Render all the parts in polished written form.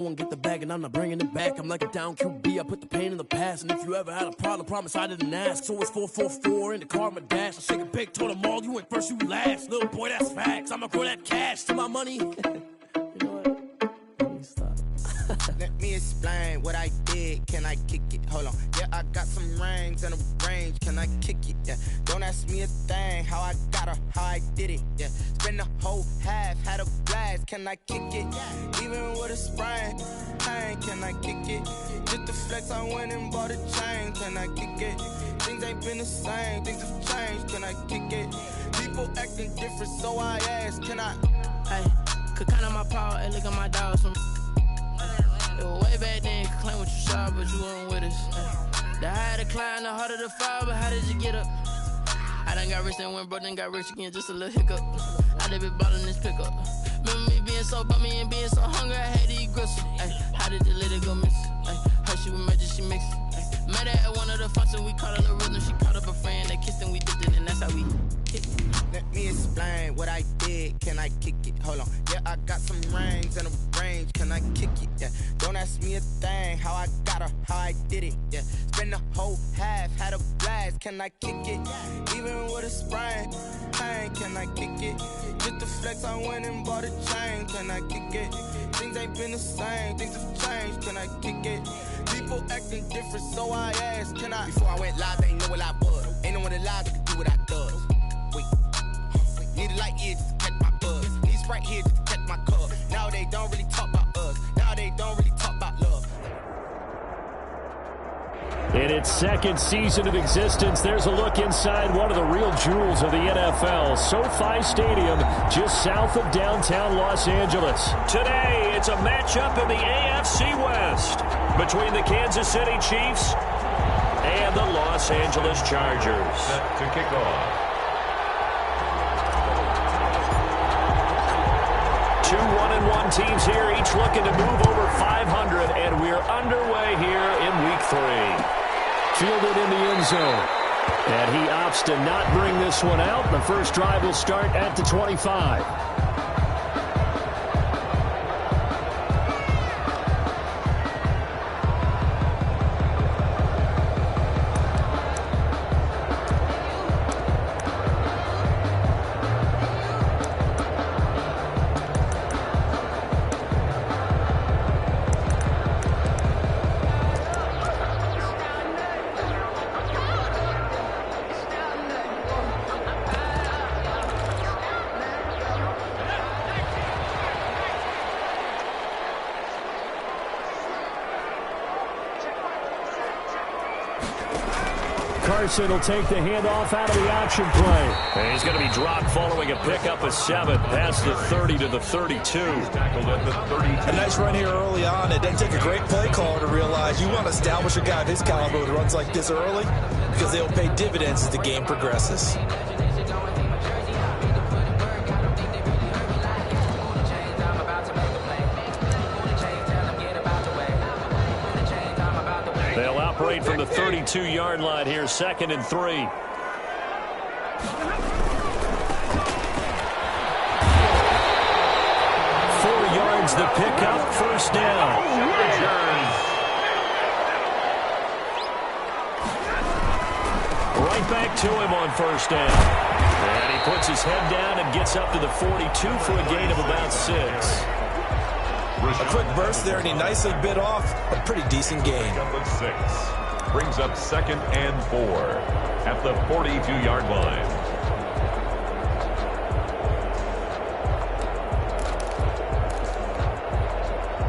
Won't get the bag and I'm not bringing it back. I'm like a down QB, I put the pain in the past. And if you ever had a problem, promise I didn't ask. So it's 444 in the car, my dash. I shake a big, told them all, you ain't first, you last. Little boy, that's facts. I'ma grow that cash to my money. You know what? Let me stop. Let me explain what I did. Can I kick it? Hold on. Yeah, I got some rings and a range. Can I kick it? Yeah. Don't ask me a thing. How I got her, how I did it. Yeah. Spend the whole half, had a blast. Can I kick it? Even with a sprain, pain. Can I kick it? Just the flex, I went and bought a chain. Can I kick it? Things ain't been the same. Things have changed. Can I kick it? People acting different, so I ask. Can I? Hey, could count on my power. Hey, look at my dogs. Way back then, you could claim what you saw, but you weren't with us. The higher the climb, the harder the fall, but how did you get up? I done got rich and went broke, then got rich again, just a little hiccup. I done been ballin' this pickup. Remember me being so bummy and being so hungry, I had to eat gristle. How did the lady go miss? Her she was magic, she mixed. Met her at one of the functions, we caught her the rhythm. She caught up a friend, they kissed and we dipped it, and that's how we hit it. Let me explain what I did. Can I kick it? Hold on. Yeah, I got some rings and a range. Can I kick it? Yeah. Don't ask me a thing. How I got her, how I did it. Yeah. Spend the whole half, had a blast. Can I kick it? Even with a sprain, pain. Can I kick it? Just the flex, I went and bought a chain. Can I kick it? Things ain't been the same. Things have changed. Can I kick it? People acting different, so I asked. Can I? Before I went live, they ain't know what I was. Ain't no one alive that could do what I does. Wait. Need a light here just to catch my buzz. Need Sprite here just to catch my cup. Now they don't really talk about us. Now they don't really talk about love. In its second season of existence, there's a look inside one of the real jewels of the NFL. SoFi Stadium, just south of downtown Los Angeles. Today, it's a matchup in the AFC West between the Kansas City Chiefs and the Los Angeles Chargers. Set to kick off. 2 1-1 teams here, each looking to move over 500, and we're underway here in Week 3. Fielded in the end zone, and he opts to not bring this one out. The first drive will start at the 25. Carson will take the handoff out of the option play. And he's going to be dropped following a pickup of 7 past the 30 to the 32. Tackled at the 32. A nice run here early on. It doesn't take a great play caller to realize you want to establish a guy of his caliber who runs like this early because they'll pay dividends as the game progresses. They'll operate from the 32-yard line here, 2nd and 3. 4 yards the pickup, first down. Right back to him on first down. And he puts his head down and gets up to the 42 for a gain of about 6. A quick burst there, and he nicely bit off a pretty decent gain. Up at 6. Brings up 2nd and 4 at the 42-yard line.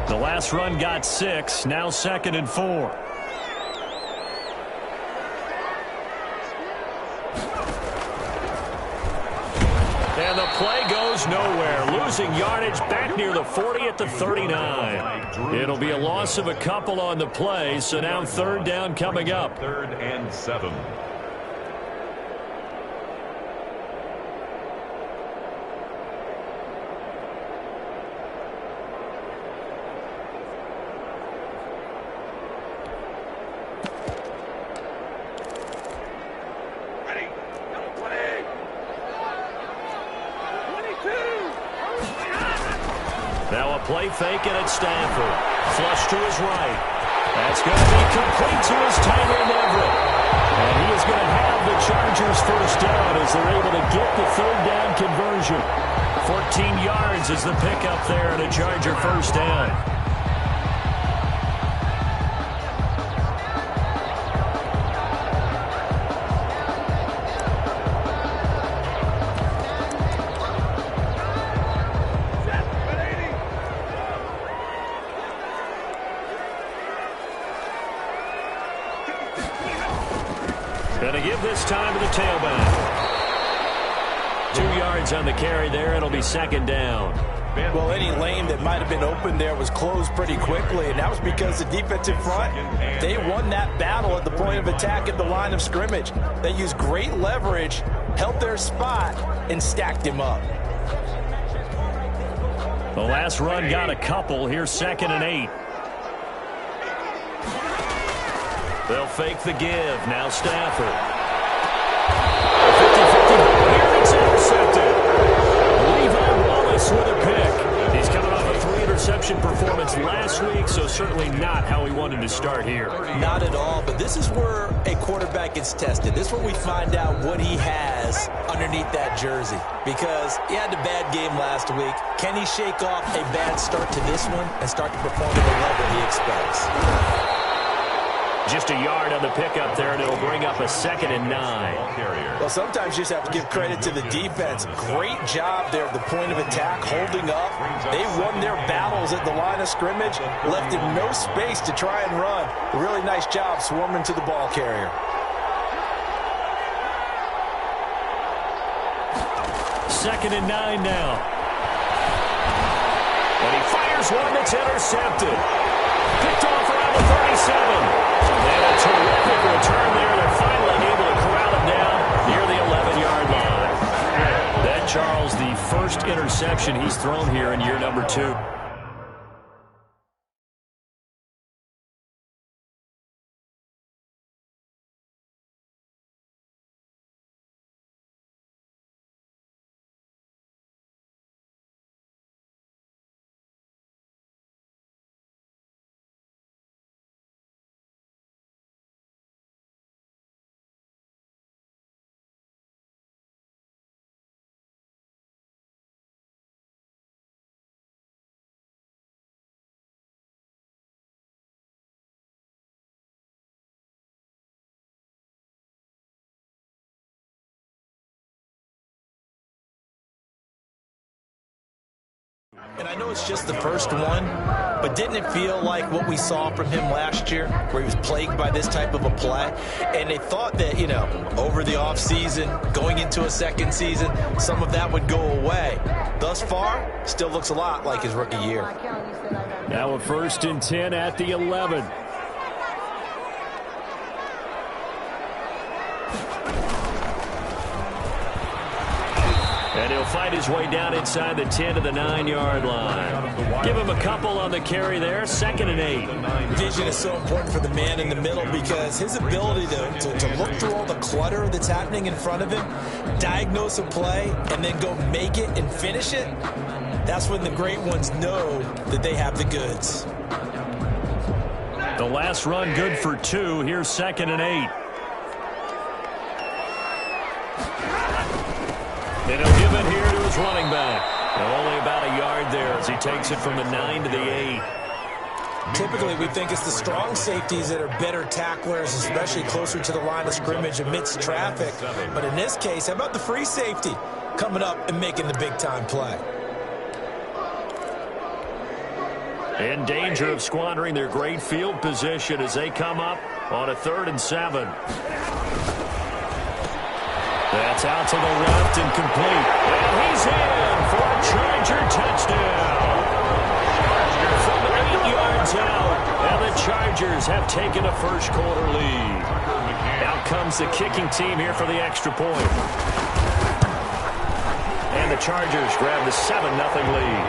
The last run got 6, now 2nd and 4. And the play goes nowhere. Losing yardage back near the 40 at the 39. It'll be a loss of a couple on the play, so now 3rd down coming up. 3rd and 7. Now a play fake, and it's Stanford. Flush to his right. That's going to be complete to his tight end, Everett. And he is going to have the Chargers first down as they're able to get the third down conversion. 14 yards is the pickup there and a Charger first down. Going to give this time to the tailback. 2 yards on the carry there. It'll be second down. Well, any lane that might have been open there was closed pretty quickly, and that was because the defensive front, they won that battle at the point of attack at the line of scrimmage. They used great leverage, held their spot, and stacked him up. The last run got a couple. Here's 2nd and 8. They'll fake the give. Now Stafford. 50-50 ball here. It's intercepted. Levi Wallace with a pick. He's coming off a 3-interception performance last week, so certainly not how he wanted to start here. Not at all, but this is where a quarterback gets tested. This is where we find out what he has underneath that jersey, because he had a bad game last week. Can he shake off a bad start to this one and start to perform at the level he expects? Just a yard on the pickup there, and it'll bring up a 2nd and 9. Well, sometimes you just have to give credit to the defense. Great job there at the point of attack, holding up. They won their battles at the line of scrimmage, left him no space to try and run. A really nice job swarming to the ball carrier. Second and 9 now. And he fires one that's intercepted. Picked off around the 37. And a terrific return there. They're finally able to corral him down near the 11-yard line. That, Charles, the first interception he's thrown here in year number 2. And I know it's just the first one, but didn't it feel like what we saw from him last year, where he was plagued by this type of a play? And they thought that, you know, over the offseason, going into a second season, some of that would go away. Thus far, still looks a lot like his rookie year. Now a 1st and 10 at the 11. And he'll fight his way down inside the 10 to the 9-yard line. Give him a couple on the carry there. 2nd and 8. Vision is so important for the man in the middle, because his ability to look through all the clutter that's happening in front of him, diagnose a play, and then go make it and finish it, that's when the great ones know that they have the goods. The last run good for 2. Here's 2nd and 8. And he'll give it here to his running back. Only about a yard there as he takes it from the 9 to the 8. Typically, we think it's the strong safeties that are better tacklers, especially closer to the line of scrimmage amidst traffic. But in this case, how about the free safety coming up and making the big-time play? In danger of squandering their great field position as they come up on a 3rd and 7. That's out to the left and complete. And he's in for a Charger touchdown. From 8 yards out, and the Chargers have taken a first-quarter lead. Out comes the kicking team here for the extra point. And the Chargers grab the 7-0 lead.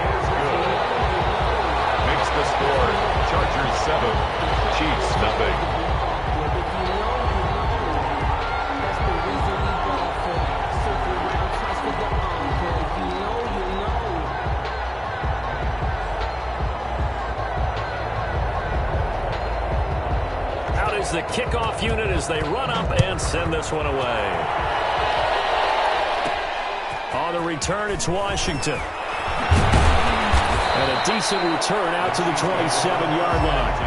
Makes the score Chargers 7, Chiefs 0. is the kickoff unit as they run up and send this one away. On the return, it's Washington. And a decent return out to the 27-yard line.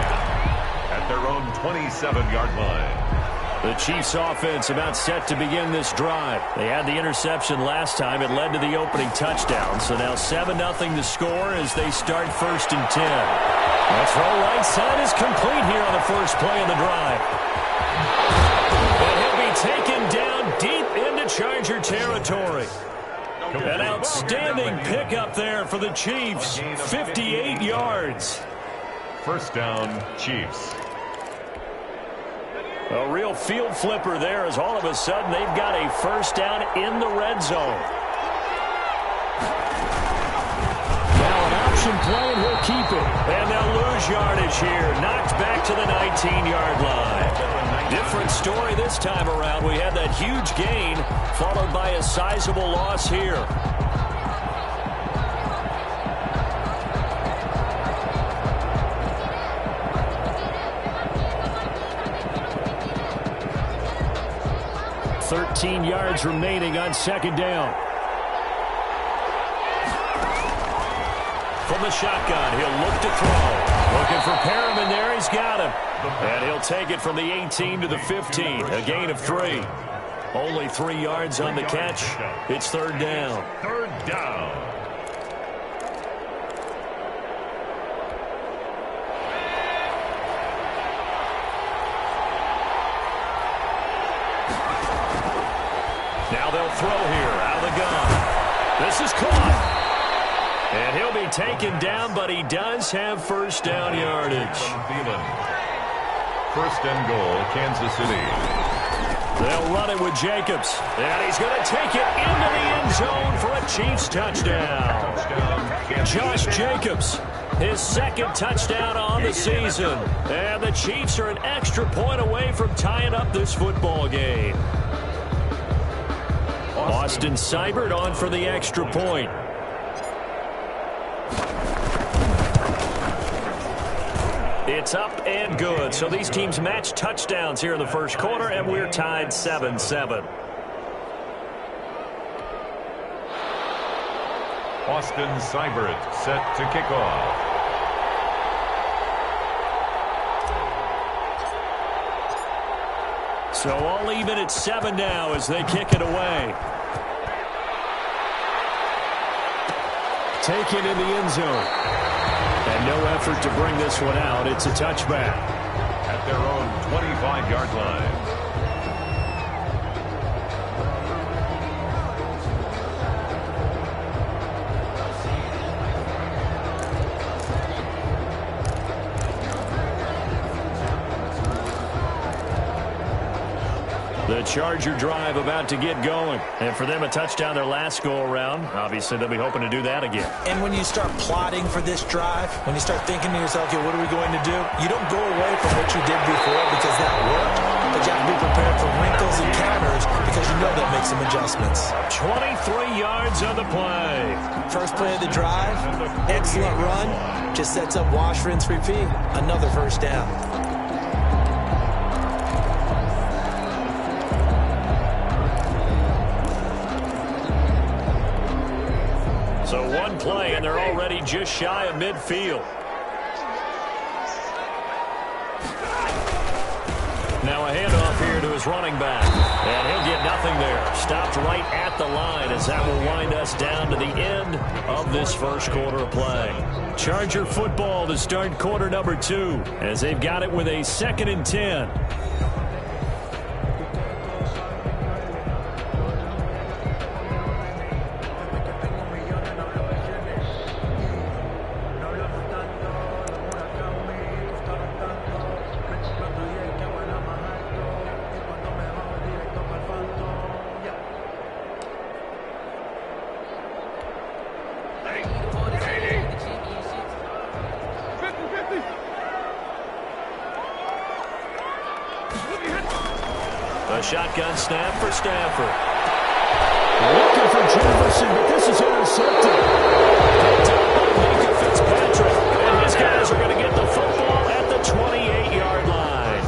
At their own 27-yard line. The Chiefs offense about set to begin this drive. They had the interception last time. It led to the opening touchdown. So now 7-0 to score as they start 1st and 10. That throw right side is complete here on the first play of the drive. And he'll be taken down deep into Charger territory. An outstanding pickup there for the Chiefs. 58 yards. First down, Chiefs. A real field flipper there as all of a sudden they've got a first down in the red zone. Now an option play and he'll keep it. And they'll lose yardage here. Knocked back to the 19-yard line. Different story this time around. We had that huge gain followed by a sizable loss here. $13 yards remaining on second down. From the shotgun, he'll look to throw. Looking for Perriman there. He's got him. And he'll take it from the 18 to the 15. A gain of 3. Only 3 yards on the catch. It's third down. Third down. Now they'll throw here out of the gun. This is caught. And he'll be taken down, but he does have first down yardage. First and goal, Kansas City. They'll run it with Jacobs. And he's going to take it into the end zone for a Chiefs touchdown. Josh Jacobs, his second touchdown on the season. And the Chiefs are an extra point away from tying up this football game. Austin Seibert on for the extra point. It's up and good. So these teams match touchdowns here in the first quarter, and we're tied 7-7. Austin Seibert set to kick off. So all even at 7 now as they kick it away. Taken in the end zone. And no effort to bring this one out. It's a touchback. At their own 25-yard line. The Charger drive about to get going. And for them, a touchdown their last go-around. Obviously, they'll be hoping to do that again. And when you start plotting for this drive, when you start thinking to yourself, okay, what are we going to do? You don't go away from what you did before because that worked. But you have to be prepared for wrinkles and counters because you know they'll make some adjustments. 23 yards on the play. First play of the drive, excellent run. Just sets up wash, rinse, repeat. Another first down. So one play, and they're already just shy of midfield. Now a handoff here to his running back. And he'll get nothing there. Stopped right at the line as that will wind us down to the end of this first quarter of play. Charger football to start quarter number 2 as they've got it with a 2nd and 10. A shotgun snap for Stafford. Looking for Jefferson, but this is intercepted. Picked up by Minka Fitzpatrick. And his guys are going to get the football at the 28-yard line.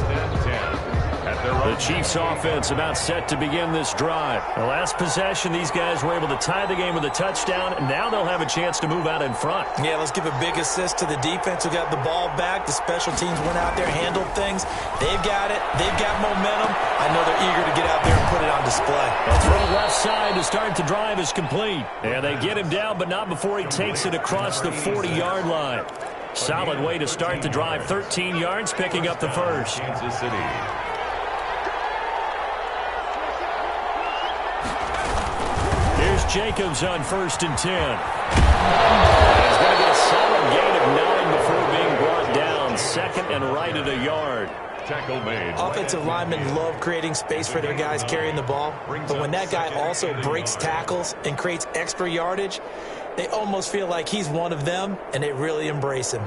Chiefs offense about set to begin this drive. The last possession, these guys were able to tie the game with a touchdown, and now they'll have a chance to move out in front. Yeah, let's give a big assist to the defense who got the ball back. The special teams went out there, handled things. They've got it. They've got momentum. I know they're eager to get out there and put it on display. A throw left side to start the drive is complete. And they get him down, but not before he takes it across the 40-yard line. Solid way to start the drive. 13 yards, picking up the first. Kansas City. Here's Jacobs on 1st and 10. He's going to get a solid gain of 9 before being brought down. 2nd and right at a yard. Tackle made. Offensive linemen love creating space for their guys carrying the ball. But when that guy also breaks tackles and creates extra yardage, they almost feel like he's one of them, and they really embrace him.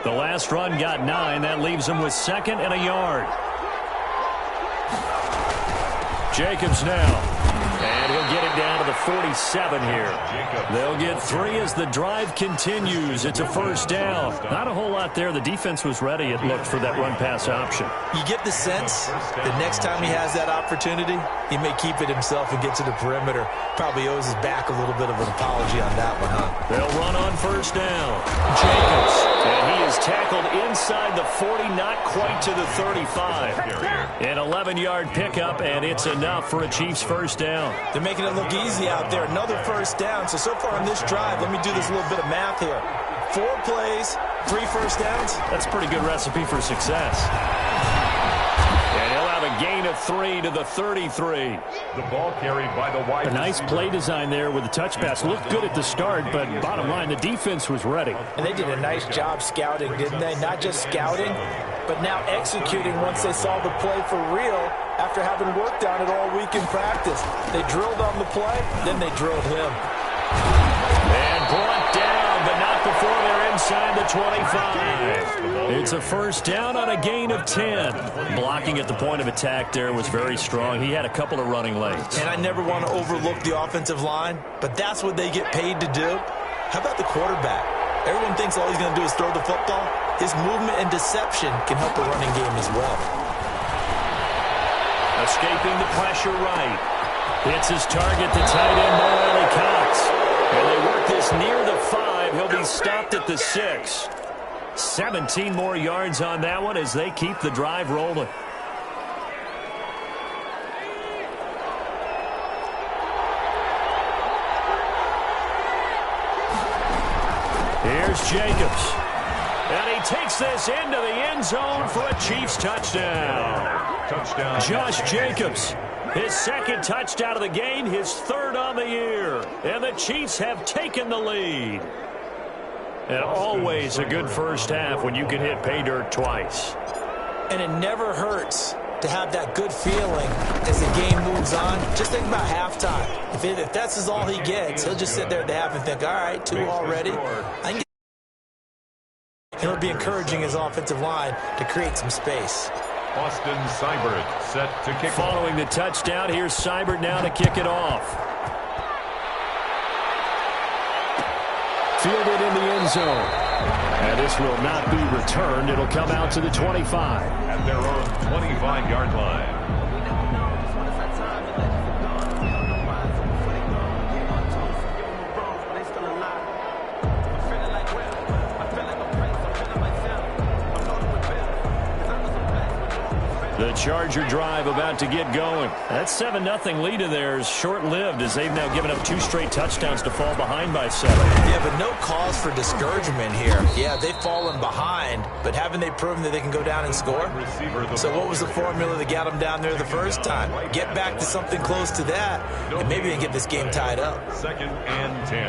The last run got 9. That leaves him with 2nd and a yard. Jacobs now. And he'll get it down to the 47 here. They'll get 3 as the drive continues. It's a first down. Not a whole lot there. The defense was ready, it looked, for that run-pass option. You get the sense that next time he has that opportunity, he may keep it himself and get to the perimeter. Probably owes his back a little bit of an apology on that one, huh? They'll run on first down. Jacobs. And he is tackled inside the 40, not quite to the 35. An 11-yard pickup, and it's enough for a Chiefs first down. They're making it look easy out there. Another first down. So far on this drive, let me do this little bit of math here. 4 plays, 3 first downs. That's a pretty good recipe for success. And he'll have a gain of 3 to the 33. The ball carried by the wide A nice play design there with the touch pass. Looked good at the start, but bottom line, the defense was ready. And they did a nice job scouting, didn't they? Not just scouting, but now executing once they saw the play for real after having worked on it all week in practice. They drilled on the play, then they drilled him. And brought down, but not before they're inside the 25. It's a first down on a gain of 10. Blocking at the point of attack there was very strong. He had a couple of running lanes. And I never want to overlook the offensive line, but that's what they get paid to do. How about the quarterback? Everyone thinks all he's going to do is throw the football. His movement and deception can help a running game as well. Escaping the pressure right. Hits his target, the tight end, Mo Alie-Cox. And they work this near the 5. He'll be stopped at the 6. 17 more yards on that one as they keep the drive rolling. Here's Jacobs. And he takes this into the end zone for a Chiefs touchdown. touchdown. Josh Jacobs, his 2nd touchdown of the game, his 3rd on the year. And the Chiefs have taken the lead. And always a good first half when you can hit pay dirt twice. And it never hurts to have that good feeling as the game moves on. Just think about halftime. If that's all he gets, he'll just sit there at the half and think, all right, 2 already. It'll be encouraging his offensive line to create some space. Austin Seibert set to kick. Following the touchdown, here's Seibert now to kick it off. Fielded in the end zone. And this will not be returned. It'll come out to the 25. At their own 25-yard line. The Charger drive about to get going. That 7-0 lead of theirs short-lived as they've now given up 2 straight touchdowns to fall behind by 7. Yeah, but no cause for discouragement here. Yeah, they've fallen behind, but haven't they proven that they can go down and score? So what was the formula that got them down there the first time? Get back to something close to that, and maybe they get this game tied up. 2nd and 10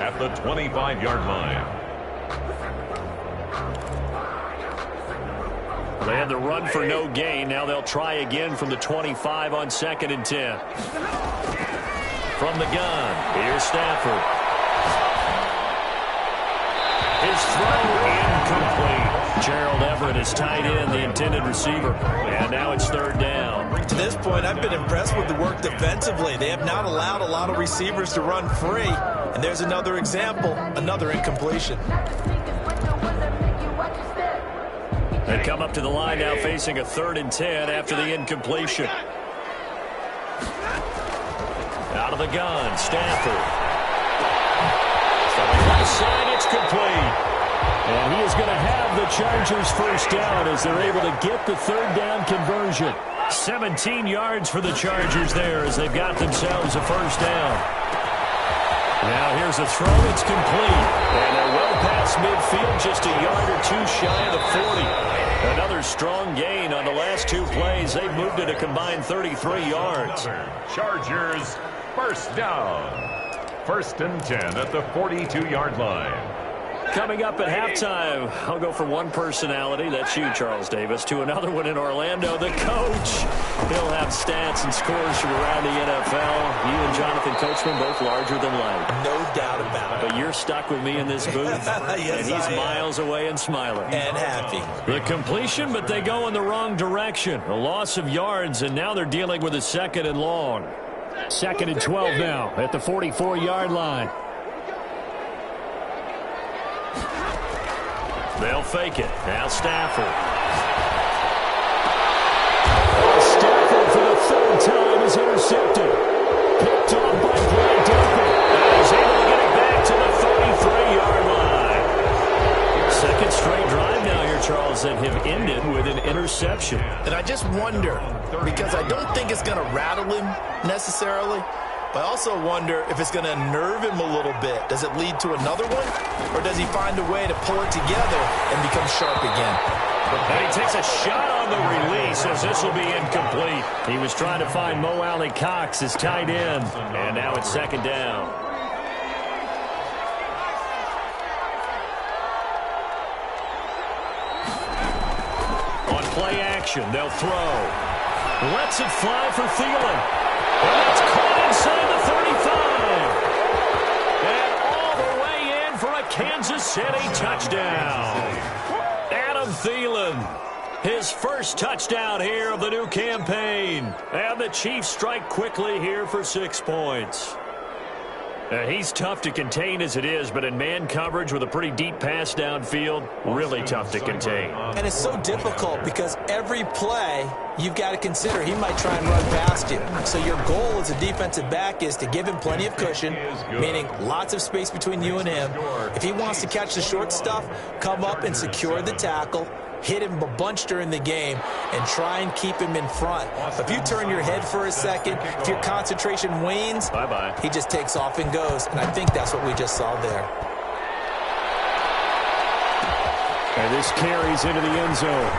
at the 25-yard line. They had the run for no gain. Now they'll try again from the 25 on 2nd and 10. From the gun, here's Stafford. His throw incomplete. Gerald Everett is tied in, the intended receiver. And now it's 3rd down. To this point, I've been impressed with the work defensively. They have not allowed a lot of receivers to run free. And there's another example, another incompletion. They They come up to the line now facing a 3rd and 10 after the incompletion. Out of the gun, Stafford. Throwing left side, it's complete. And he is going to have the Chargers first down as they're able to get the 3rd down conversion. 17 yards for the Chargers there as they've got themselves a first down. Now here's a throw. It's complete. And they're well past midfield, just a yard or two shy of the 40. Another strong gain on the last 2 plays. They've moved it a combined 33 yards. Chargers first down. 1st and 10 at the 42-yard line. Coming up at halftime, I'll go from one personality, that's you, Charles Davis, to another one in Orlando, the coach. He'll have stats and scores from around the NFL. You and Jonathan Coachman, both larger than life. No doubt about it. But you're stuck with me in this booth, Yes, and he's miles away and smiling. And happy. The completion, but they go in the wrong direction. A loss of yards, and now they're dealing with a 2nd and long. 2nd and 12 now at the 44-yard line. They'll fake it. Now Stafford. Stafford for the 3rd time is intercepted. Picked off by Brad Delpit. And he's able to get it back to the 33-yard line. 2nd straight drive now here, Charles, that have ended with an interception. And I just wonder, because I don't think it's going to rattle him necessarily, but I also wonder if it's going to nerve him a little bit. Does it lead to another one? Or does he find a way to pull it together and become sharp again? And he takes a shot on the release as this will be incomplete. He was trying to find Mo Alley Cox as tight end. And now it's 2nd down. On play action, they'll throw. Lets it fly for Thielen. And it's caught inside the 35. And all the way in for a Kansas City touchdown. Adam Thielen, his first touchdown here of the new campaign. And the Chiefs strike quickly here for 6 points. He's tough to contain as it is, but in man coverage with a pretty deep pass downfield, really tough to contain. And it's so difficult because every play you've got to consider he might try and run past you. So your goal as a defensive back is to give him plenty of cushion, meaning lots of space between you and him. If he wants to catch the short stuff, come up and secure the tackle, hit him a bunch during the game, and try and keep him in front. If you turn your head for a second, if your concentration wanes, bye-bye. He just takes off and goes, and I think that's what we just saw there. And this carries into the end zone.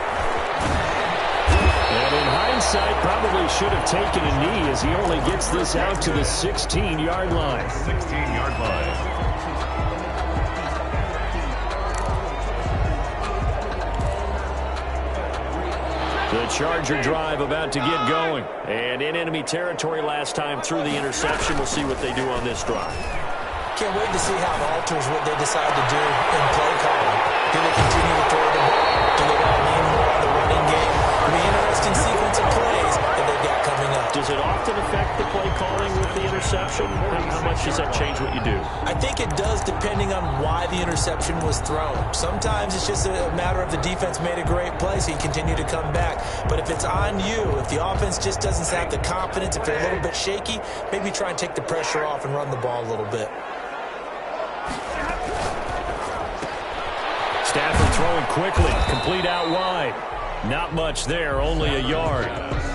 And in hindsight, probably should have taken a knee as he only gets this out to the 16-yard line. 16-yard line. The Charger drive about to get going. And in enemy territory last time through the interception. We'll see what they do on this drive. Can't wait to see how it alters what they decide to do in play calling. Do they continue to throw the ball? Do they want to lean more on the running game? It'll be an interesting sequence of plays that they've got coming up. Does it often affect the play calling with the interception? How much does that change what you do? I think it does depending on why the interception was thrown. Sometimes it's just a matter of the defense made a great play, so you continue to come back. But if it's on you, if the offense just doesn't have the confidence, if they're a little bit shaky, maybe try and take the pressure off and run the ball a little bit. Stafford throwing quickly, complete out wide. Not much there, only a yard.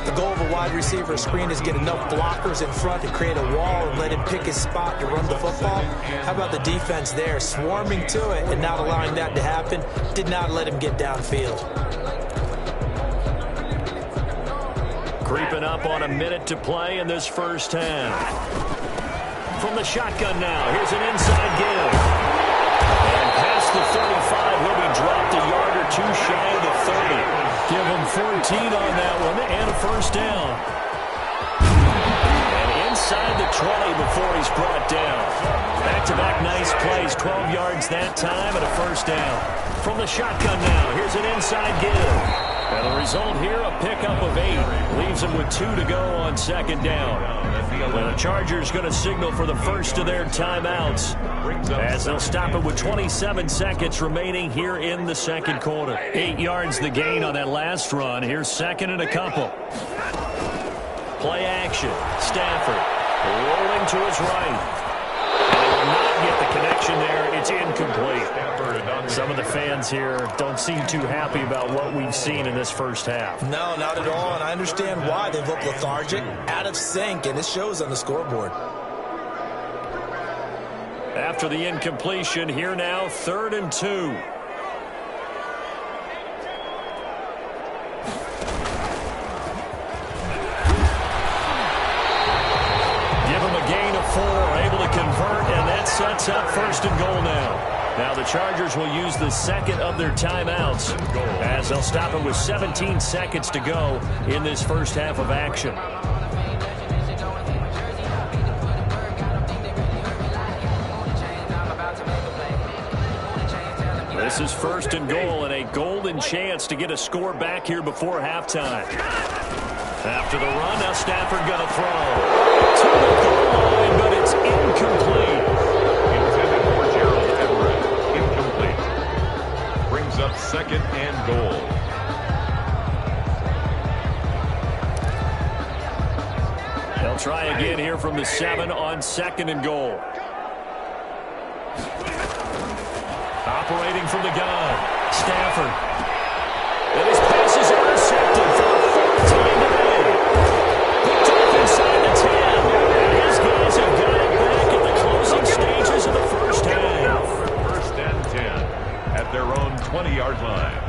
The goal of a wide receiver screen is get enough blockers in front to create a wall and let him pick his spot to run the football. How about the defense there, swarming to it and not allowing that to happen? Did not let him get downfield. Creeping up on a minute to play in this first half. From the shotgun now, here's an inside give. And past the 35, will be dropped a yard or two shy of the 30. Give him 14 on that one and a first down. And inside the 20 before he's brought down. Back-to-back nice plays, 12 yards that time and a first down. From the shotgun now, here's an inside give. And the result here, a pickup of 8. Leaves them with 2 to go on second down. And the Chargers going to signal for the first of their timeouts as they'll stop it with 27 seconds remaining here in the second quarter. 8 yards the gain on that last run. Here's second and a couple. Play action. Stafford rolling to his right. And they will not get the connection there. It's incomplete. Some of the fans here don't seem too happy about what we've seen in this first half. No, not at all, and I understand why. They've looked lethargic, out of sync, and it shows on the scoreboard. After the incompletion, here now, 3rd and 2. Give them a gain of 4, able to convert, and that sets up 1st and goal now. Now the Chargers will use the second of their timeouts as they'll stop it with 17 seconds to go in this first half of action. This is 1st and goal and a golden chance to get a score back here before halftime. After the run, now Stafford going to throw. To the goal line, but it's incomplete. Intended for Gerald Everett. Incomplete. Brings up 2nd and goal. They'll try again here from the 7 on 2nd and goal. Operating from the gun, Stafford. And his pass is intercepted for the 4th time today. Picked off inside the 10. And his guys have got it back in the closing stages of the first half. 1st and 10 at their own 20-yard line.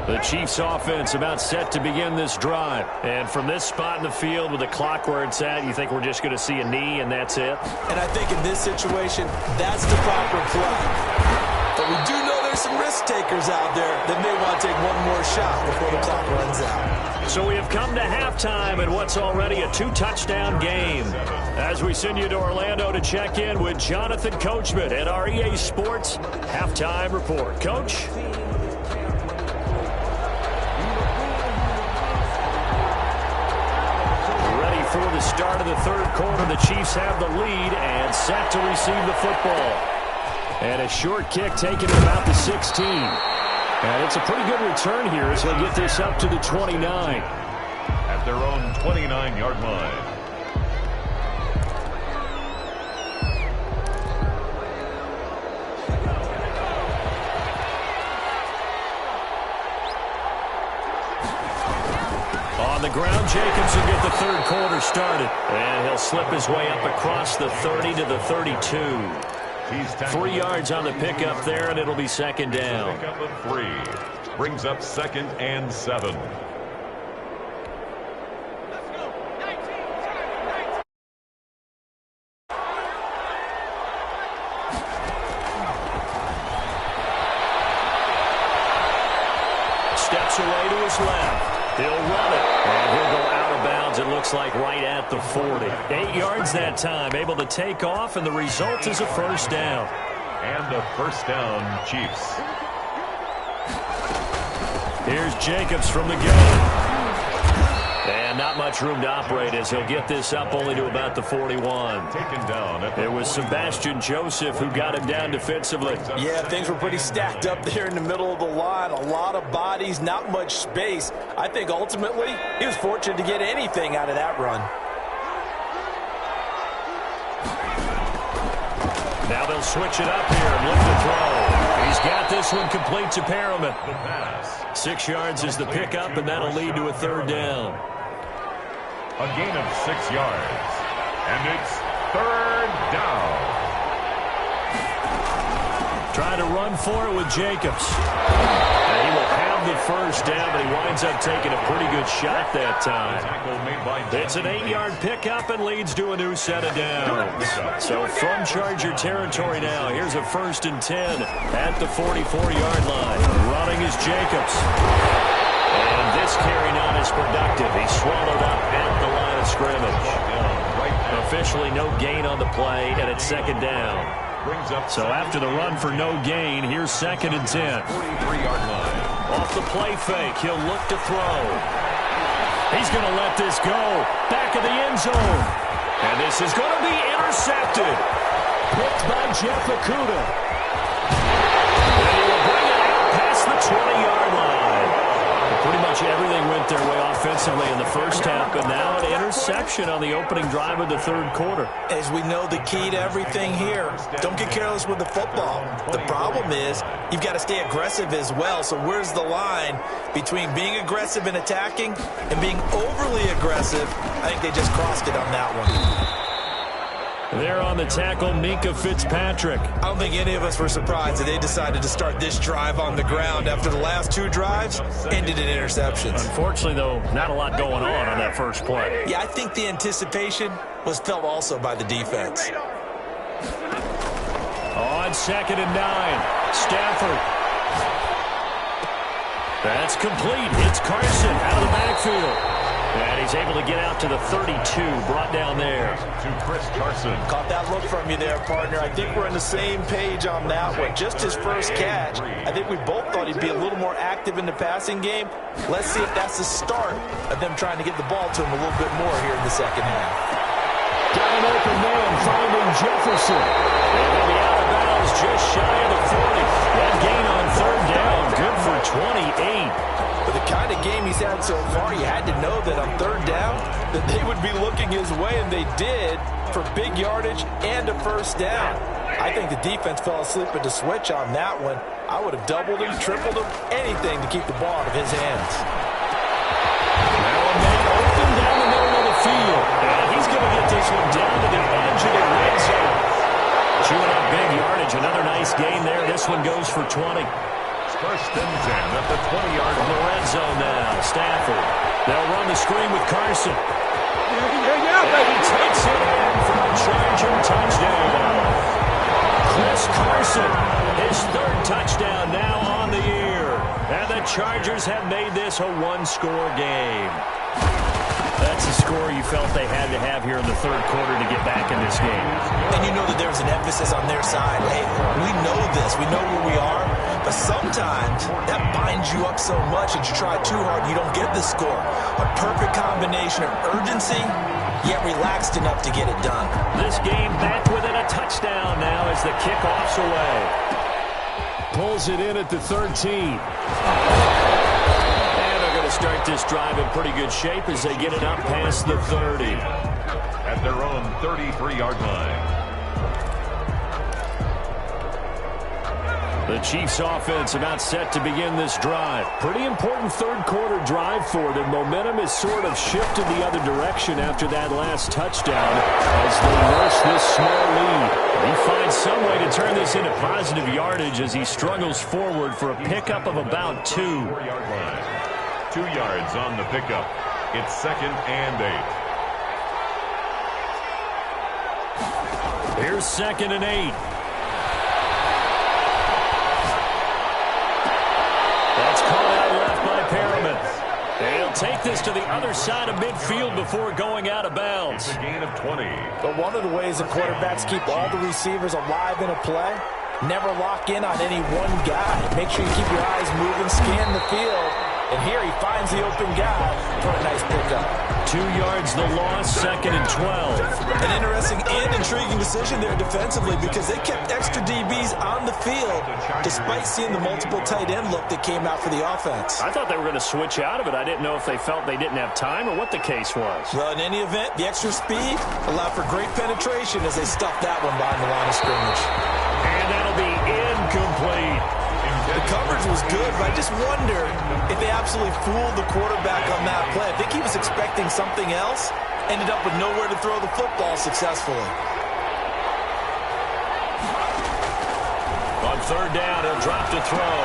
The Chiefs offense about set to begin this drive. And from this spot in the field with the clock where it's at, you think we're just going to see a knee and that's it? And I think in this situation, that's the proper play. But we do know there's some risk takers out there that may want to take one more shot before the clock runs out. So we have come to halftime in what's already a 2-touchdown game. As we send you to Orlando to check in with Jonathan Coachman at our EA Sports Halftime Report. Coach? For the start of the 3rd quarter, the Chiefs have the lead and set to receive the football. And a short kick taken at about the 16. And it's a pretty good return here as they'll get this up to the 29. At their own 29-yard line. On the ground, Jacobs will get the 3rd quarter started. And he'll slip his way up across the 30 to the 32. 3 yards on the pickup there, and it'll be 2nd down. Pickup of 3. Brings up 2nd and 7. Steps away to his left. He'll run it, and he'll go out of bounds, it looks like, right at the 40. 8 yards that time, able to take off, and the result is a 1st down. And a 1st down, Chiefs. Here's Jacobs from the gun. And not much room to operate as he'll get this up only to about the 41. Taken down. It was Sebastian Joseph who got him down defensively. Yeah, things were pretty stacked up there in the middle of the line. A lot of bodies, not much space. I think ultimately he was fortunate to get anything out of that run. Now they'll switch it up here and look to throw. He's got this one complete to Perriman. 6 yards is the pickup, and that'll lead to a 3rd down. A gain of 6 yards. And it's 3rd down. Trying to run for it with Jacobs. And he will have the 1st down, but he winds up taking a pretty good shot that time. It's an 8-yard pickup and leads to a new set of downs. So from Charger territory now, here's a 1st and 10 at the 44-yard line. Running is Jacobs. And this carry not as productive. He's swallowed up at the line of scrimmage. Officially no gain on the play, and it's 2nd down. So after the run for no gain, here's 2nd and 10. 43-yard line. Off the play fake, he'll look to throw. He's going to let this go. Back of the end zone. And this is going to be intercepted. Picked by Jeff Okudah. And he will bring it out past the 20-yard line. Pretty much everything went their way offensively in the first half, but now an interception on the opening drive of the third quarter. As we know, the key to everything here, don't get careless with the football. The problem is you've got to stay aggressive as well. So where's the line between being aggressive and attacking and being overly aggressive? I think they just crossed it on that one. There on the tackle, Minkah Fitzpatrick. I don't think any of us were surprised that they decided to start this drive on the ground after the last 2 drives ended in interceptions. Unfortunately, though, not a lot going on that first play. Yeah, I think the anticipation was felt also by the defense. On 2nd and 9, Stafford. That's complete. It's Carson out of the backfield. And he's able to get out to the 32, brought down there. To Chris Carson. Caught that look from you there, partner. I think we're on the same page on that one. Just his first catch. I think we both thought he'd be a little more active in the passing game. Let's see if that's the start of them trying to get the ball to him a little bit more here in the second half. Got an open man, finding Jefferson. And they'll be out of bounds just shy of the 40. That gain on 3rd down, good for 28. But the kind of game he's had so far, you had to know that on 3rd down, that they would be looking his way, and they did, for big yardage and a first down. I think the defense fell asleep at the switch on that one. I would have doubled him, tripled him, anything to keep the ball out of his hands. Now a man open down the middle of the field. And he's going to get this one down to the edge of the red zone. Chewing up big yardage. Another nice gain there. This one goes for 20. 1st and 10 at the 20-yard In the red zone now, Stafford. They'll run the screen with Carson. And he takes it in for a Charger touchdown. Chris Carson, his 3rd touchdown now on the year. And the Chargers have made this a 1-score game. That's a score you felt they had to have here in the 3rd quarter to get back in this game. And you know that there's an emphasis on their side. Hey, we know this. We know where we are. But sometimes that binds you up so much that you try too hard, you don't get the score. A perfect combination of urgency, yet relaxed enough to get it done. This game back within a touchdown now as the kickoff's away. Pulls it in at the 13. To start this drive in pretty good shape as they get it up past the 30. At their own 33-yard line. The Chiefs offense about set to begin this drive. Pretty important 3rd quarter drive for them. Momentum has sort of shifted the other direction after that last touchdown as they nurse this small lead. He finds some way to turn this into positive yardage as he struggles forward for a pickup of about 2. 4-yard line. 2 yards on the pickup. It's 2nd and 8. Here's 2nd and 8. That's caught out left by Perriman. And he'll take this to the other side of midfield before going out of bounds. It's a gain of 20. But one of the ways the quarterbacks keep all the receivers alive in a play, never lock in on any one guy. Make sure you keep your eyes moving, scan the field. And here he finds the open guy for a nice pickup. 2 yards the loss, 2nd and 12. An interesting and intriguing decision there defensively because they kept extra DBs on the field despite seeing the multiple tight end look that came out for the offense. I thought they were going to switch out of it. I didn't know if they felt they didn't have time or what the case was. Well, in any event, the extra speed allowed for great penetration as they stuffed that one behind the line of scrimmage. And that'll be incomplete. The coverage was good, but I just wonder if they absolutely fooled the quarterback on that play. I think he was expecting something else, ended up with nowhere to throw the football successfully. On 3rd down, he'll drop to throw.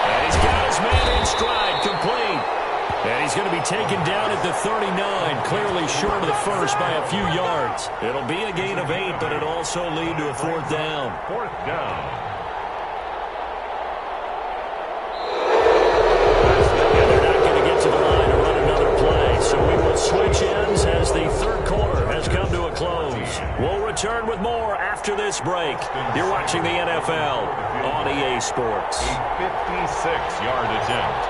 And he's got his man in stride, complete. And he's going to be taken down at the 39, clearly short of the first by a few yards. It'll be a gain of 8, but it'll also lead to a 4th down. 4th down. Switch ends as the 3rd quarter has come to a close. We'll return with more after after this break. You're watching the NFL on EA Sports. A 56-yard attempt.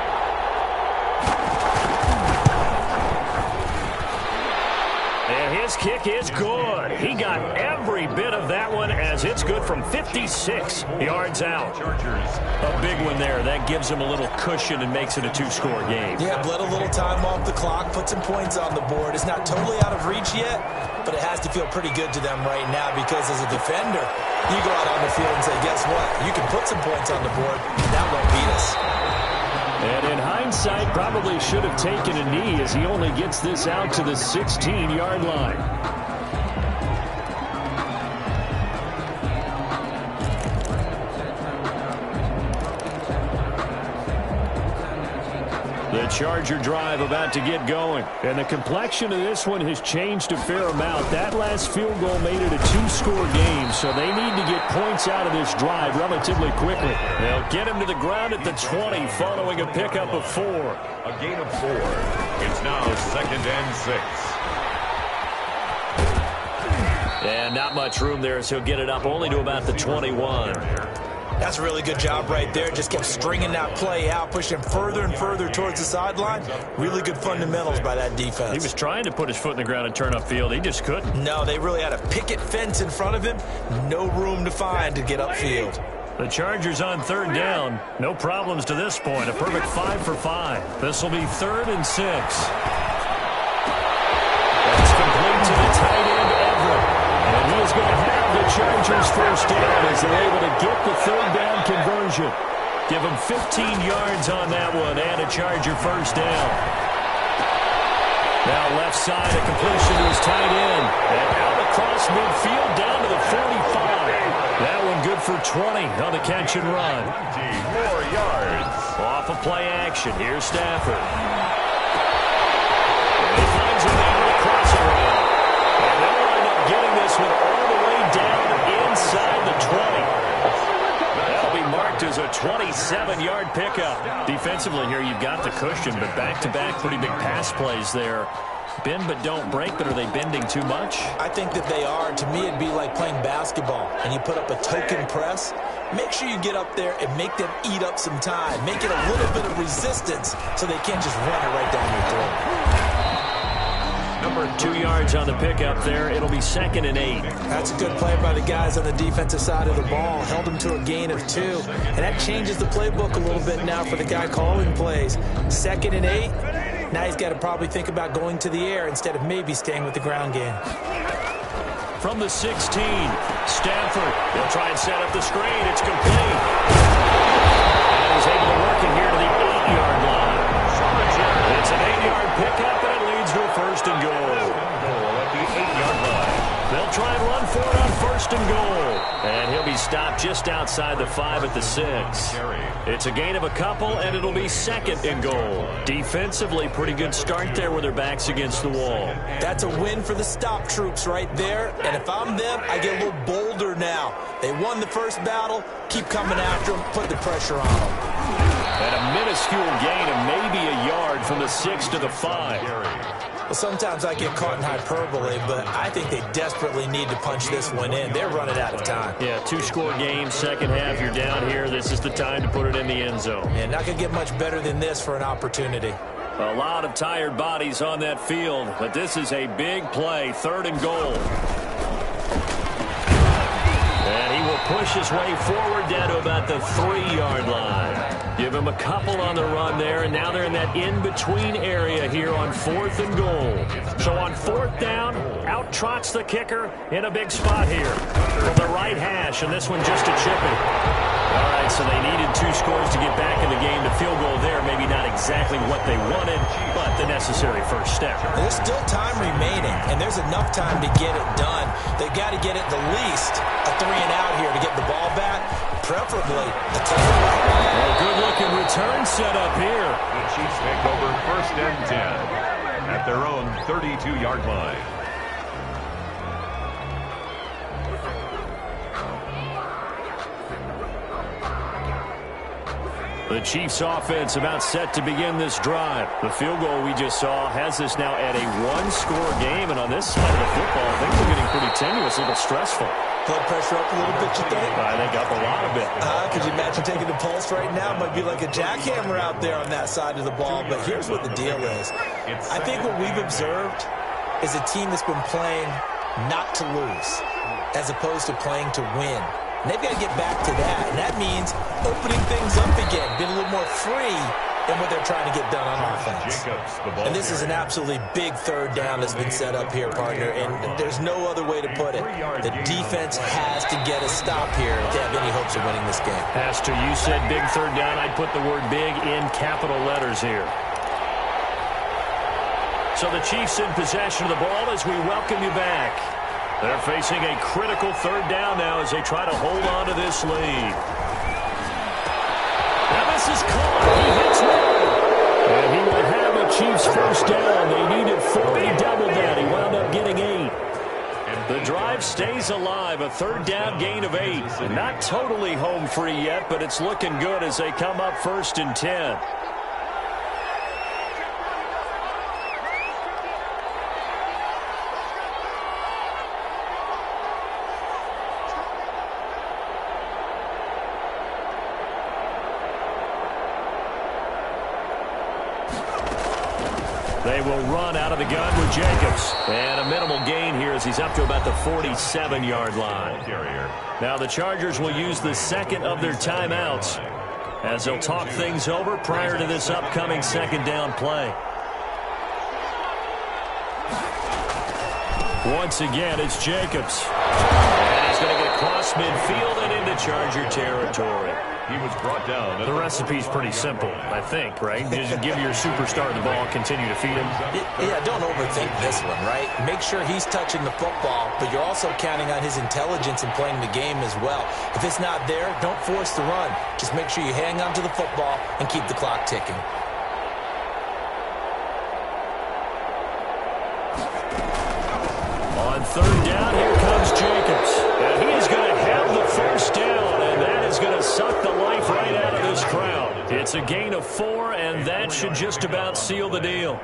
And his kick is good. He got every bit of that one as it's good from 56 yards out. A big one there. That gives him a little cushion and makes it a 2-score game. Yeah, bled a little time off the clock, put some points on the board. It's not totally out of reach yet, but it has to feel pretty good to them right now because as a defender, you go out on the field and say, guess what? You can put some points on the board, and that won't beat us. And in hindsight, probably should have taken a knee as he only gets this out to the 16-yard line. The Charger drive about to get going. And the complexion of this one has changed a fair amount. That last field goal made it a 2-score game, so they need to get points out of this drive relatively quickly. They'll get him to the ground at the 20 following a pickup of 4. A gain of 4. It's now 2nd and 6. And not much room there, so he'll get it up only to about the 21. That's a really good job right there. Just kept stringing that play out, pushing him further and further towards the sideline. Really good fundamentals by that defense. He was trying to put his foot in the ground and turn upfield. He just couldn't. No, they really had a picket fence in front of him. No room to find to get upfield. The Chargers on 3rd down. No problems to this point. A perfect 5 for 5. This will be 3rd and 6. That's complete to the tight end, Everett. And he is going to have the Chargers first down as they're able to get the 3rd down conversion. Give him 15 yards on that one and a Charger first down. Now left side, a completion to his tight end. And out across midfield down to the 45. That one good for 20 on the catch and run. 20 more yards. Off of play action. Here's Stafford. And he finds him there with a crossover. And they'll wind up getting this one all the way down inside the 20. That'll be marked as a 27-yard pickup. Defensively here, you've got the cushion, but back-to-back pretty big pass plays there. Bend but don't break, but are they bending too much? I think that they are. To me, it'd be like playing basketball, and you put up a token press. Make sure you get up there and make them eat up some time. Make it a little bit of resistance so they can't just run it right down your throat. Number 2 yards on the pickup there. It'll be 2nd and 8. That's a good play by the guys on the defensive side of the ball. Held them to a gain of 2. And that changes the playbook a little bit now for the guy calling plays. 2nd and 8. Now he's got to probably think about going to the air instead of maybe staying with the ground game. From the 16, Stafford. They'll try and set up the screen. It's complete. And he's able to work it here to the 8-yard line. It's an 8-yard pickup, and it leads to a 1st and goal. At the 8-yard line. They'll try and run for it on 1st and goal. And he'll be stopped just outside the 5 at the 6. It's a gain of a couple, and it'll be 2nd and goal. Defensively, pretty good start there with their backs against the wall. That's a win for the stop troops right there. And if I'm them, I get a little bolder now. They won the first battle. Keep coming after them. Put the pressure on them. And a minuscule gain of maybe a yard from the 6 to the 5. Well, sometimes I get caught in hyperbole, but I think they desperately need to punch this one in. They're running out of time. Yeah, 2-score game, second half, you're down here. This is the time to put it in the end zone. And not going to get much better than this for an opportunity. A lot of tired bodies on that field, but this is a big play, 3rd and goal. And he will push his way forward down to about the 3-yard line. Give him a couple on the run there, and now they're in that in-between area here on 4th and goal. So on 4th down, out trots the kicker in a big spot here from the right hash, and this one just a chipping. All right, so they needed 2 scores to get back in the game. The field goal there, maybe not exactly what they wanted, but the necessary first step. There's still time remaining, and there's enough time to get it done. They've got to get at the least a 3-and-out here to get the ball back, preferably a touchdown. Well, good-looking return set up here. The Chiefs take over 1st and 10 at their own 32-yard line. The Chiefs offense about set to begin this drive. The field goal we just saw has us now at a one-score game, and on this side of the football, things are getting pretty tenuous, a little stressful. Blood pressure up a little bit, you think? I think up a lot of it. Could you imagine taking the pulse right now? Might be like a jackhammer out there on that side of the ball, but here's what the deal is. I think what we've observed is a team that's been playing not to lose as opposed to playing to win. And they've got to get back to that, and that means opening things up again, being a little more free than what they're trying to get done on offense. And this is an absolutely big third down that's been set up here, partner, and there's no other way to put it. The defense has to get a stop here if they have any hopes of winning this game. Has to. You said big third down. I'd put the word big in capital letters here. So the Chiefs in possession of the ball as we welcome you back. They're facing a critical third down now as they try to hold on to this lead. Now this is caught. He hits one. And he will have a Chiefs first down. They needed 4. He doubled that. He wound up getting 8. The drive stays alive. A third down gain of 8. Not totally home free yet, but it's looking good as they come up 1st and 10. They will run out of the gun with Jacobs. And a minimal gain here as he's up to about the 47-yard line. Now the Chargers will use the second of their timeouts as they'll talk things over prior to this upcoming second down play. Once again, it's Jacobs. And he's going to get across midfield and into Charger territory. He was brought down. The recipe's pretty simple, I think, right? Just give your superstar the ball, continue to feed him. Yeah, don't overthink this one, right? Make sure he's touching the football, but you're also counting on his intelligence in playing the game as well. If it's not there, don't force the run. Just make sure you hang on to the football and keep the clock ticking. On third down, here comes Jacobs. And he is going to have the first down, and that is going to suck the life right out of this crowd. It's a gain of 4, and that should just about seal the deal.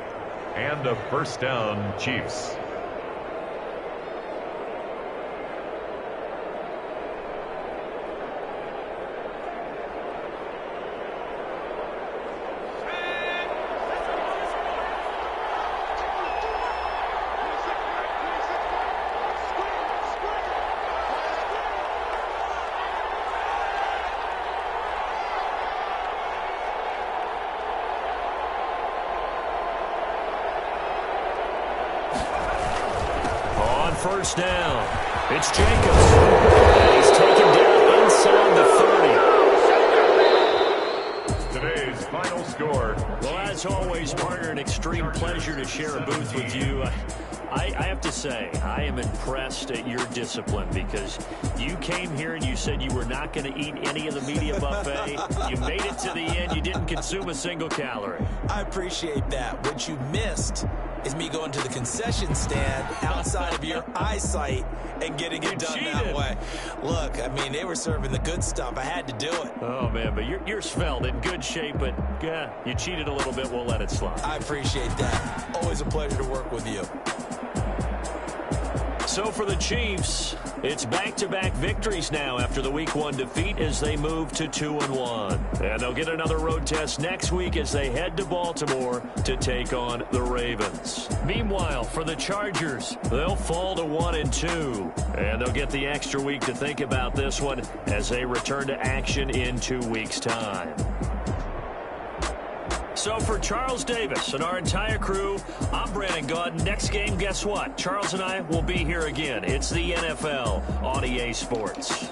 And a first down, Chiefs. First down. It's Jacobs. And he's taken down inside the 30. Today's final score. Well, as always, partner, an extreme pleasure to share a booth with you. I have to say, I am impressed at your discipline because you came here and you said you were not going to eat any of the media buffet. You made it to the end. You didn't consume a single calorie. I appreciate that. What you missed is me going to the concession stand outside of your eyesight and getting it done that way. Look, I mean, they were serving the good stuff. I had to do it. Oh, man, but you're svelte, in good shape, but you cheated a little bit. We'll let it slide. I appreciate that. Always a pleasure to work with you. So for the Chiefs, it's back-to-back victories now after the Week 1 defeat as they move to 2-1. And they'll get another road test next week as they head to Baltimore to take on the Ravens. Meanwhile, for the Chargers, they'll fall to 1-2. And they'll get the extra week to think about this one as they return to action in 2 weeks' time. So for Charles Davis and our entire crew, I'm Brandon Gaudin. Next game, guess what? Charles and I will be here again. It's the NFL on EA Sports.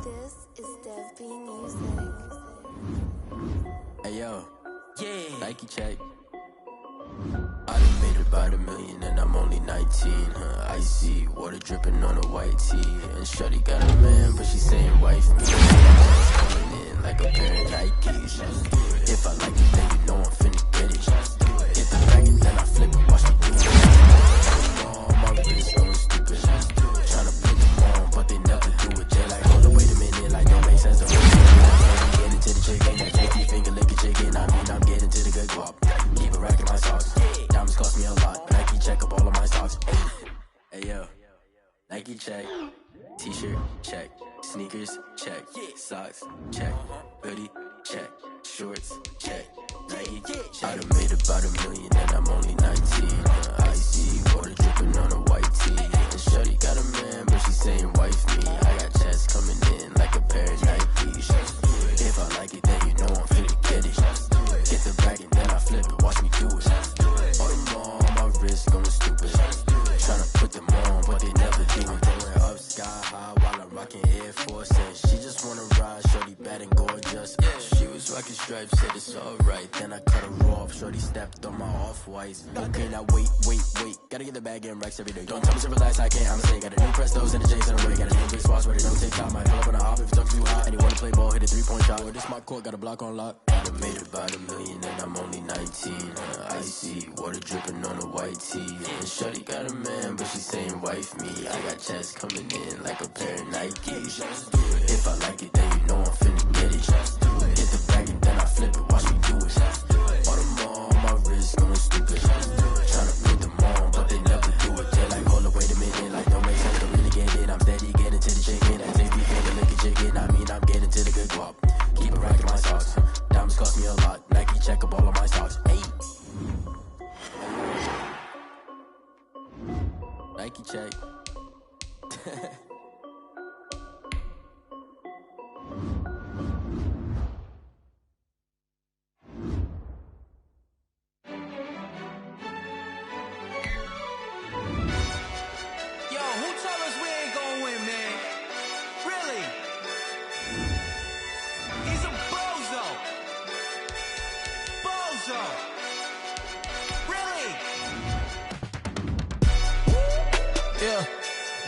This is Dev B Music. Hey yo, yeah, Nike check. I done made about $1 million and I'm only 19. Icy water dripping on a white tee. And shorty got a man, but she saying wife me. Coming in like a pair of Nikes. If I like it, then you know I'm finna get it. Get the bag and then I flip it, watch me do it. Oh, my wrist going stupid. Tryna put them on, but they never do it. They like, hold up, wait a minute, like don't make sense to me. Get into the chicken, that tasty finger licking chicken. I mean, I'm getting to the good guap. Keep it racking my socks. Diamonds cost me a lot. Nike check up all of my socks. Hey yo, Nike check. T-shirt check. Sneakers check. Socks check. Hoodie check. Shorts check. Nike I done made about $1 million and I'm only 19. Icy water dripping on a white tee. And shorty got a man, but she saying wife me. I got chats coming in like a pair of Nikes. If I like it, then you know I'm finna get it. Get the bag and then I flip it, watch me do it. All them on my wrist going stupid. Tryna put them on, but they never do it. Going up sky high while I'm rocking Air Force. And she just wanna ride, shorty bad and gorgeous. She was rocking stripes, said it's alright. Then I cut her off, shorty stepped on my off-whites. Okay, now wait. Gotta get the bag and racks every day. Don't tell me to relax, I can't, I'ma say. Got a new Prestos and the J's in the way. Got a new big spots where they don't take time. Might pull up on the hop if it's up too hot. And you wanna play ball, hit a 3-point shot. Or this my court, got a block on lock. I done made about $1 million and I'm only 19. Icy water dripping on a white tee. And shorty got a man, but she saying wife me. I got chats coming in like a pair of Nikes. If I like it, then you know I'm finna get it. Get the bag and then I flip it, watch me do it. All them on my wrist going stupid. Tryna put them on, but they never do it. They like, hold up, wait a minute, like don't make sense to really get it. I'm steady getting to the chicken, that tasty finger licking chicken. I mean, I'm getting to the good guap. Keep it racking my socks. Diamonds cost me a lot. Nike check up all of my socks. Hey. Nike check.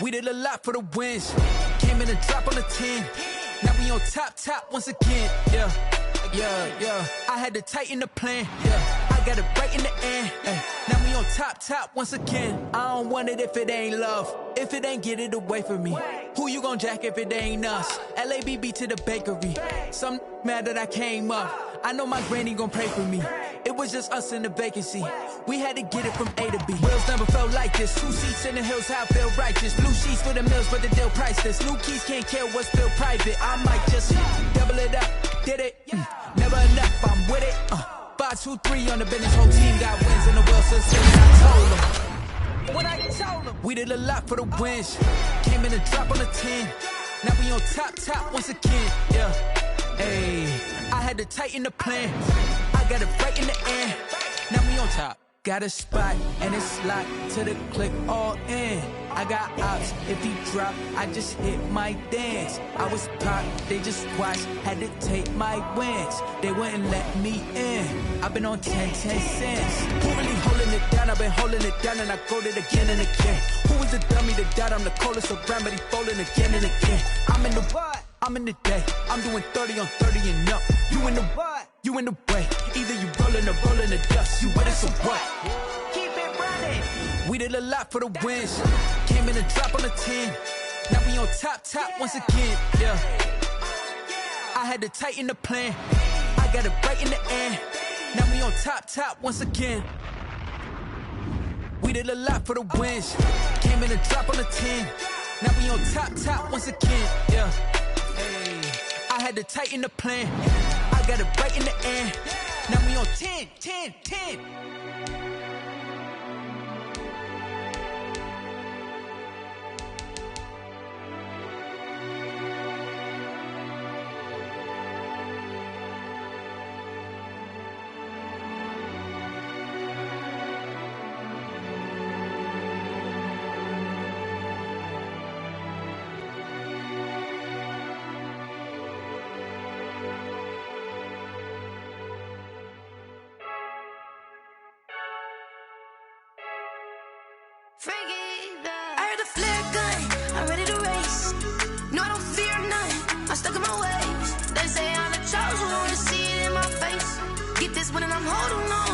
We did a lot for the wins. Came in and drop on the 10. Now we on top once again. Yeah. I had to tighten the plan. Yeah. I got it right in the end. Now we on top once again. I don't want it if it ain't love. If it ain't, get it away from me. Who you gon' jack if it ain't us? LABB to the bakery. Some mad that I came up. I know my granny gon' pray for me. It was just us in the vacancy. We had to get it from A to B. Wheels never felt like this. 2 seats in the hills, how I feel righteous. Blue sheets for the mills, but the deal priceless. New keys can't care what's still private. I might just double it up. Did it? Never enough, I'm with it. 5, 2, 3 on the business. Whole team got wins in the Wilson City. What I told them. We did a lot for the wins. Came in and drop on the 10. Now we on top once again. Yeah. Hey, I had to tighten the plan. I got it right in the end. Now we on top. Got a spot and it's locked to the click all in. I got ops, if he drop, I just hit my dance. I was pop, they just watched, had to take my wins. They wouldn't let me in. I've been on 10 cents. Who really holding it down? I've been holding it down and I go it again and again. Who was the dummy that died? I'm the coldest around, but he falling again and again. I'm in the what? I'm in the day. I'm doing 30 on 30 and up. You in the what? You in the way. Either you rolling or rolling the dust. You with it, so what? Keep it running. We did a lot for the wins. Came in and drop on the 10. Now we on top once again. Yeah. I had to tighten the plan. I got it right in the end. Now we on top once again. We did a lot for the wins. Came in and drop on the 10. Now we on top once again. Yeah. Hey, I had to tighten the plan. I got it right in the end. Now we on 10. winning, I'm holding on.